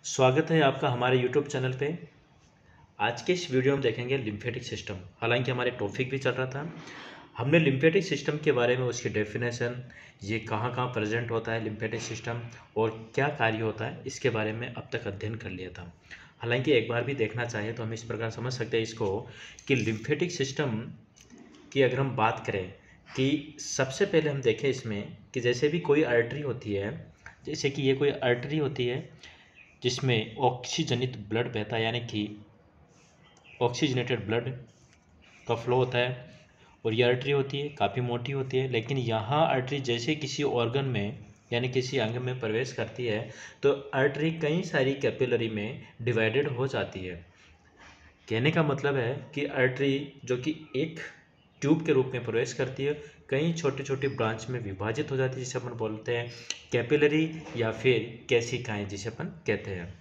स्वागत है आपका हमारे यूट्यूब चैनल पे। आज के इस वीडियो में देखेंगे लिम्फेटिक सिस्टम। हालांकि हमारे टॉपिक भी चल रहा था, हमने लिम्फेटिक सिस्टम के बारे में, उसकी डेफिनेशन, ये कहाँ कहाँ प्रेजेंट होता है लिम्फेटिक सिस्टम और क्या कार्य होता है, इसके बारे में अब तक अध्ययन कर लिया था। हालांकि एक बार भी देखना चाहे तो हम इस प्रकार समझ सकते हैं इसको कि लिम्फेटिक सिस्टम की अगर हम बात करें कि सबसे पहले हम देखें इसमें कि जैसे भी कोई आर्टरी होती है, जैसे कि ये कोई आर्टरी होती है जिसमें ऑक्सीजनित ब्लड बहता है, यानी कि ऑक्सीजनेटेड ब्लड का फ्लो होता है। और ये आर्टरी होती है, काफ़ी मोटी होती है, लेकिन यहाँ आर्टरी जैसे किसी ऑर्गन में यानी किसी अंग में प्रवेश करती है तो आर्टरी कई सारी कैपिलरी में डिवाइडेड हो जाती है। कहने का मतलब है कि आर्टरी जो कि एक ट्यूब के रूप में प्रवेश करती है, कई छोटे छोटे ब्रांच में विभाजित हो जाती है, जिसे अपन बोलते हैं कैपिलरी या फिर केशिकाएं, जिसे अपन कहते हैं।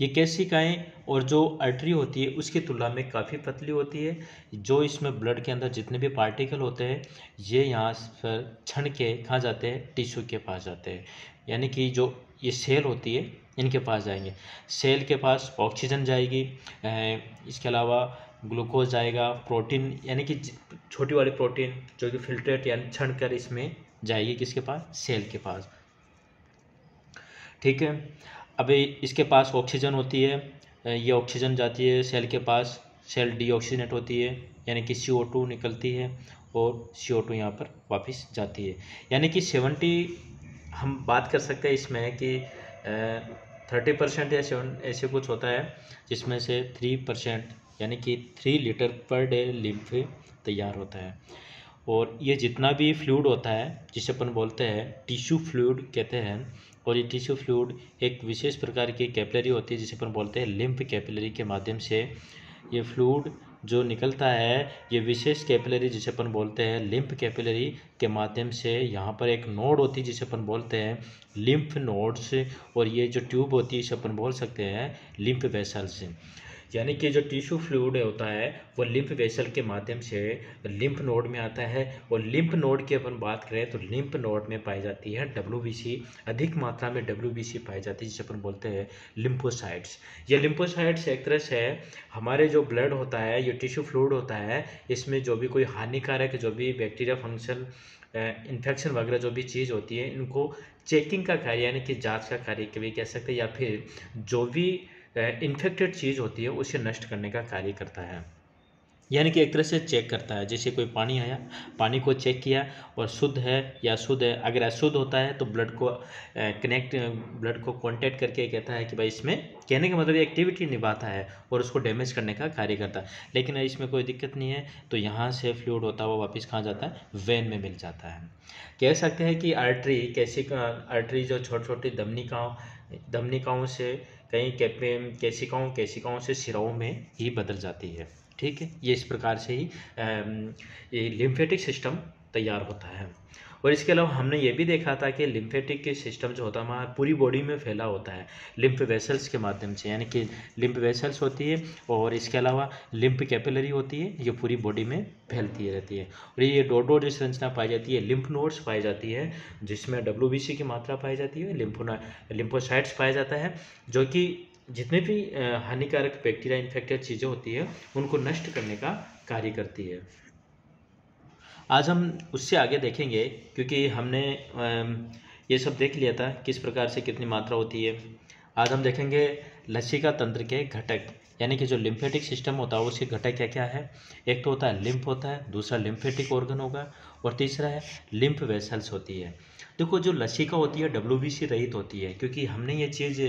ये केशिकाएं और जो आर्टरी होती है उसकी तुलना में काफ़ी पतली होती है। जो इसमें ब्लड के अंदर जितने भी पार्टिकल होते हैं ये यहाँ पर छन के कहाँ जाते हैं, टिश्यू के पास जाते हैं। यानी कि जो ये सेल होती है इनके पास जाएंगे, सेल के पास ऑक्सीजन जाएगी, इसके अलावा ग्लूकोज जाएगा, प्रोटीन यानी कि छोटी वाली प्रोटीन जो कि फिल्ट्रेट यानी छन कर इसमें जाएगी, किसके पास, सेल के पास। ठीक है। अभी इसके पास ऑक्सीजन होती है, ये ऑक्सीजन जाती है सेल के पास, सेल डीऑक्सीजनेट होती है यानी कि CO2 निकलती है और CO2 यहाँ पर वापस जाती है। यानी कि 70, हम बात कर सकते हैं इसमें कि 30% या 7 ऐसे कुछ होता है, जिसमें से 3% यानी कि 3 लीटर पर डे लिम्फ तैयार होता है। और ये जितना भी फ्लूइड होता है जिसे अपन बोलते हैं टिश्यू फ्लूइड कहते हैं, और ये टिश्यू फ्लूइड एक विशेष प्रकार की कैपिलरी होती है जिसे अपन बोलते हैं लिम्फ कैपिलरी के माध्यम से ये फ्लूइड जो निकलता है, ये विशेष कैपिलरी जिसे अपन बोलते हैं लिम्फ कैपिलरी के माध्यम से यहाँ पर एक नोड होती है जिसे अपन बोलते हैं लिम्फ नोड्स, और ये जो ट्यूब होती है इसे अपन बोल सकते हैं लिम्फ वेसल्स। यानी कि जो टिश्यू फ्लूइड होता है वो लिम्फ वेसल के माध्यम से लिम्फ नोड में आता है, और लिम्फ नोड की अपन बात करें तो लिम्फ नोड में पाई जाती है WBC, अधिक मात्रा में WBC पाई जाती है जिसे अपन बोलते हैं लिम्फोसाइट्स। ये लिम्फोसाइट्स एक तरह से हमारे जो ब्लड होता है, ये टिश्यू फ्लूइड होता है, इसमें जो भी कोई हानिकारक जो भी बैक्टीरिया फंक्शन इन्फेक्शन वगैरह जो भी चीज़ होती है इनको चेकिंग का कार्य यानी कि जांच का कार्य भी कह सकते हैं, या फिर जो भी इन्फेक्टेड चीज़ होती है उसे नष्ट करने का कार्य करता है। यानी कि एक तरह से चेक करता है, जैसे कोई पानी आया, पानी को चेक किया और शुद्ध है या अशुद्ध है। अगर अशुद्ध होता है तो ब्लड को कांटेक्ट करके कहता है कि भाई इसमें, कहने का मतलब एक्टिविटी निभाता है और उसको डैमेज करने का कार्य करता है। लेकिन इसमें कोई दिक्कत नहीं है तो यहाँ से फ्लूइड होता है वो वापस कहाँ जाता है, वेन में मिल जाता है। कह सकते हैं कि आर्टरी आर्टरी जो छोटी छोटी धमनिकाओं से कई केशिकाओं से सिराओं में ही बदल जाती है। ठीक है, ये इस प्रकार से ही ये लिम्फेटिक सिस्टम तैयार होता है। और इसके अलावा हमने ये भी देखा था कि लिम्फेटिक सिस्टम जो होता है हमारा पूरी बॉडी में फैला होता है लिम्फ वेसल्स के माध्यम से, यानी कि लिम्फ वेसल्स होती है और इसके अलावा लिम्फ कैपिलरी होती है, ये पूरी बॉडी में फैलती रहती है। और ये डॉट डॉट संरचना पाई जाती है, लिम्फ नोड्स पाई जाती है जिसमें WBC की मात्रा पाई जाती है, लिम्फोसाइट्स पाया जाता है जो कि जितने भी हानिकारक बैक्टीरिया इन्फेक्टेड चीज़ें होती है उनको नष्ट करने का कार्य करती है। आज हम उससे आगे देखेंगे क्योंकि हमने ये सब देख लिया था किस प्रकार से कितनी मात्रा होती है। आज हम देखेंगे लसिका तंत्र के घटक, यानी कि जो लिम्फेटिक सिस्टम होता है उसके घटक क्या क्या है। एक तो होता है लिम्फ होता है, दूसरा लिम्फेटिक ऑर्गन होगा, और तीसरा है लिम्फ वेसल्स होती है। देखो जो लसिका होती है WBC रहित होती है, क्योंकि हमने ये चीज़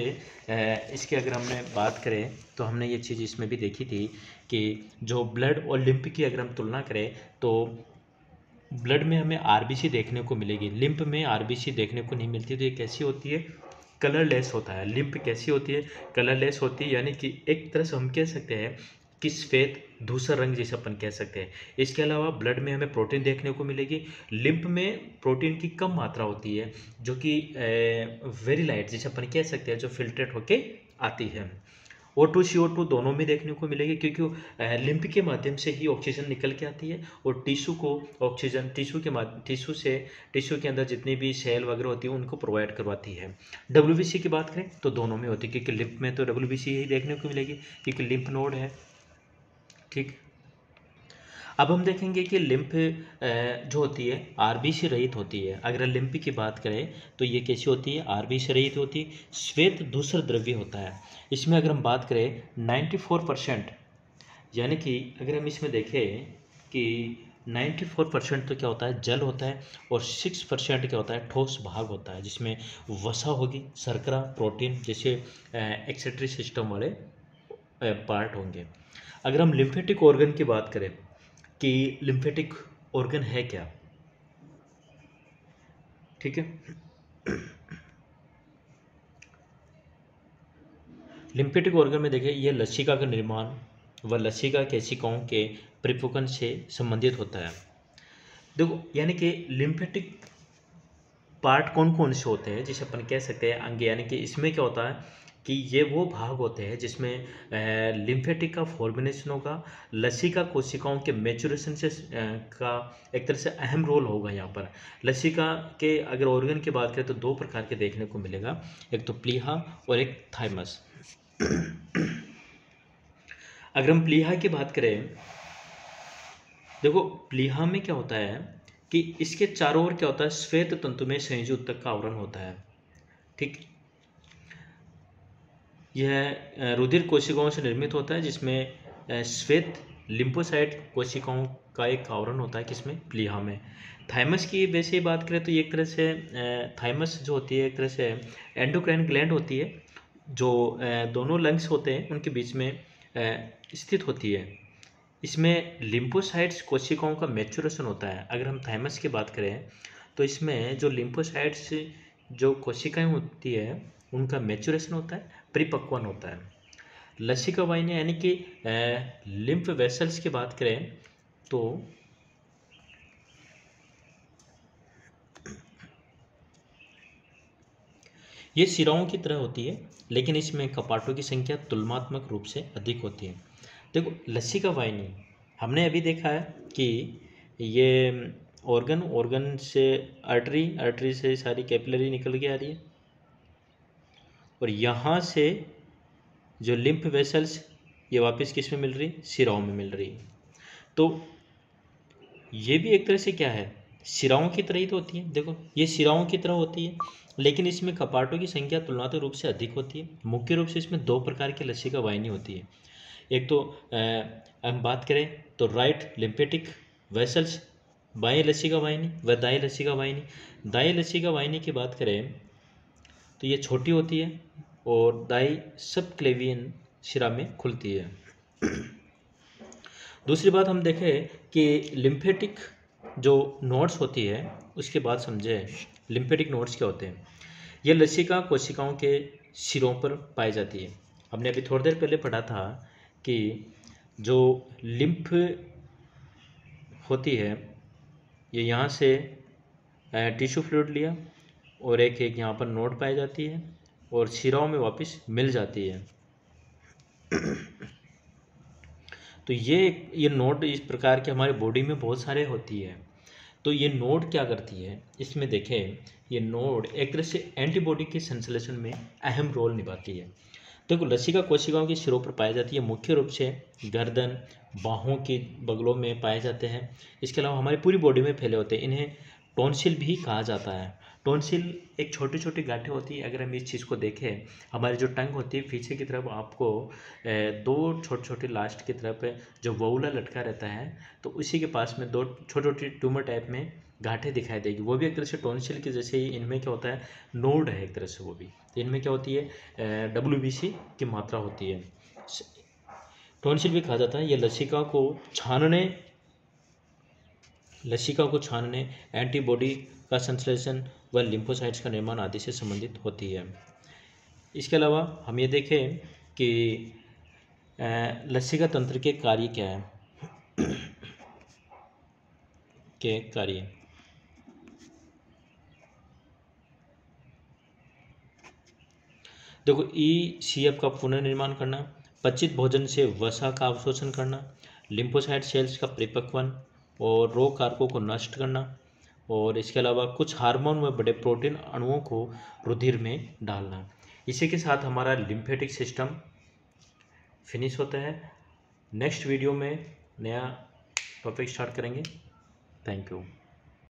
इसके अगर हमने बात करें तो हमने ये चीज़ इसमें भी देखी थी कि जो ब्लड और लिम्फ की अगर हम तुलना करें तो ब्लड में हमें RBC देखने को मिलेगी, लिम्फ में RBC देखने को नहीं मिलती। तो ये कैसी होती है, कलरलेस होता है। लिम्फ कैसी होती है, कलरलेस होती है, यानी कि एक तरह से हम कह सकते हैं कि सफ़ेद धूसर रंग जैसे अपन कह सकते हैं। इसके अलावा ब्लड में हमें प्रोटीन देखने को मिलेगी, लिम्फ में प्रोटीन की कम मात्रा होती है जो कि वेरी लाइट जैसे अपन कह सकते हैं, जो फिल्ट्रेट होके आती है। O2 CO2 दोनों में देखने को मिलेगी, क्योंकि लिम्फ के माध्यम से ही ऑक्सीजन निकल के आती है और टिश्यू को ऑक्सीजन टिश्यू के अंदर जितनी भी सेल वगैरह होती है उनको प्रोवाइड करवाती है। WBC की बात करें तो दोनों में होती है, क्योंकि लिम्फ में तो WBC ही देखने को मिलेगी क्योंकि लिम्फ नोड है। ठीक, अब हम देखेंगे कि लिम्फ जो होती है आरबीसी रहित होती है। अगर लिम्फ की बात करें तो ये कैसी होती है, आरबीसी रहित होती है, श्वेत धूसर द्रव्य होता है। इसमें अगर हम बात करें 94%, यानी कि अगर हम इसमें देखें कि 94% तो क्या होता है, जल होता है, और 6% क्या होता है, ठोस भाग होता है, जिसमें वसा होगी, शर्करा, प्रोटीन जैसे एक्सेटरी सिस्टम वाले पार्ट होंगे। अगर हम लिम्फेटिक ऑर्गन की बात करें कि लिम्फेटिक ऑर्गन है क्या, ठीक है। लिम्फेटिक ऑर्गन में देखिए ये लसिका का निर्माण व लसिका केशिकाओं के परिपक्वन से संबंधित होता है। देखो यानी कि लिम्फेटिक पार्ट कौन कौन से होते हैं जिसे अपन कह सकते हैं अंग, यानी कि इसमें क्या होता है कि ये वो भाग होते हैं जिसमें लिम्फेटिक का फॉर्मेशन होगा, लसिका कोशिकाओं के मैच्योरेशन से का एक तरह से अहम रोल होगा यहाँ पर। लसिका के अगर ऑर्गन की बात करें तो दो प्रकार के देखने को मिलेगा, एक तो प्लीहा और एक थाइमस। अगर हम प्लीहा की बात करें, देखो प्लीहा में क्या होता है कि इसके चारों ओर क्या होता है, श्वेत तंतु में संयोजी ऊतक का आवरण होता है। ठीक, यह रुधिर कोशिकाओं से निर्मित होता है, जिसमें श्वेत लिम्फोसाइट कोशिकाओं का एक आवरण होता है, किसमें, प्लीहा में। थाइमस की वैसे ही बात करें तो ये एक तरह से थाइमस जो होती है एक तरह से एंडोक्राइन ग्लैंड होती है, जो दोनों लंग्स होते हैं उनके बीच में स्थित होती है। इसमें लिम्फोसाइट्स कोशिकाओं का मैच्योरेशन होता है। अगर हम थाइमस की बात करें तो इसमें जो लिम्फोसाइट्स जो कोशिकाएं होती है उनका मैच्योरेशन होता है, परिपक्वन होता है। लसिका वाहिनी यानी कि लिम्फ वेसल्स की बात करें तो ये शिराओं की तरह होती है, लेकिन इसमें कपाटों की संख्या तुलनात्मक रूप से अधिक होती है। देखो लसिका वाहिनी हमने अभी देखा है कि ये ऑर्गन से आर्टरी से सारी कैपिलरी निकल के आ रही है, और यहाँ से जो लिम्फ वेसल्स ये वापस किस में मिल रही, शिराओं में मिल रही है। तो ये भी एक तरह से क्या है, शिराओं की तरह ही तो होती है। देखो ये शिराओं की तरह होती है, लेकिन इसमें कपाटों की संख्या तुलनात्मक रूप से अधिक होती है। मुख्य रूप से इसमें दो प्रकार की लसिका वाहिनी होती है। एक तो हम बात करें तो राइट लिम्फेटिक वेसल्स, बाएं लसिका वाहिनी व दाएं लसिका वाहिनी। दाएं लसिका वाहिनी की बात करें तो ये छोटी होती है और दाई सब क्लेवियन शिरा में खुलती है। दूसरी बात हम देखें कि लिम्फेटिक जो नोड्स होती है उसके बाद समझे लिम्फेटिक नोड्स क्या होते हैं। ये लसिका कोशिकाओं के सिरों पर पाई जाती है। हमने अभी थोड़ी देर पहले पढ़ा था कि जो लिम्फ होती है ये यहाँ से टिश्यू फ्लूइड लिया और एक एक यहाँ पर नोड पाई जाती है और शिराओं में वापस मिल जाती है। तो ये नोड इस प्रकार के हमारे बॉडी में बहुत सारे होती है। तो ये नोड क्या करती है, इसमें देखें ये नोड एक तरह से एंटीबॉडी के संश्लेषण में अहम रोल निभाती है। देखो लसिका कोशिकाओं की सिरों पर पाई जाती है, मुख्य रूप से गर्दन, बाहों के बगलों में पाए जाते हैं। इसके अलावा हमारी पूरी बॉडी में फैले होते हैं। इन्हें टॉन्सिल भी कहा जाता है। टॉन्सिल एक छोटी छोटी गांठें होती है। अगर हम इस चीज़ को देखें, हमारी जो टंग होती है पीछे की तरफ आपको दो छोटी छोटी लास्ट की तरफ जो वोवुला लटका रहता है, तो उसी के पास में दो छोटी छोटी ट्यूमर टाइप में गांठें दिखाई देगी। वो भी एक तरह से टॉन्सिल के जैसे ही इनमें क्या होता है, नोड है एक तरह से वो भी। तो इनमें क्या होती है, WBC की मात्रा होती है। टॉन्सिल भी कहा जाता है। ये लसिका को छानने, एंटीबॉडी का संश्लेषण व लिम्फोसाइट्स का निर्माण आदि से संबंधित होती है। इसके अलावा हम ये देखें कि लसिका तंत्र के कार्य क्या है, के कार्य। देखो ECF का पुनर्निर्माण करना, पचित भोजन से वसा का अवशोषण करना, लिम्फोसाइट सेल्स का परिपक्वन और रोग कारकों को नष्ट करना, और इसके अलावा कुछ हार्मोन में बड़े प्रोटीन अणुओं को रुधिर में डालना। इसी के साथ हमारा लिम्फेटिक सिस्टम फिनिश होता है। नेक्स्ट वीडियो में नया टॉपिक स्टार्ट करेंगे। Thank you.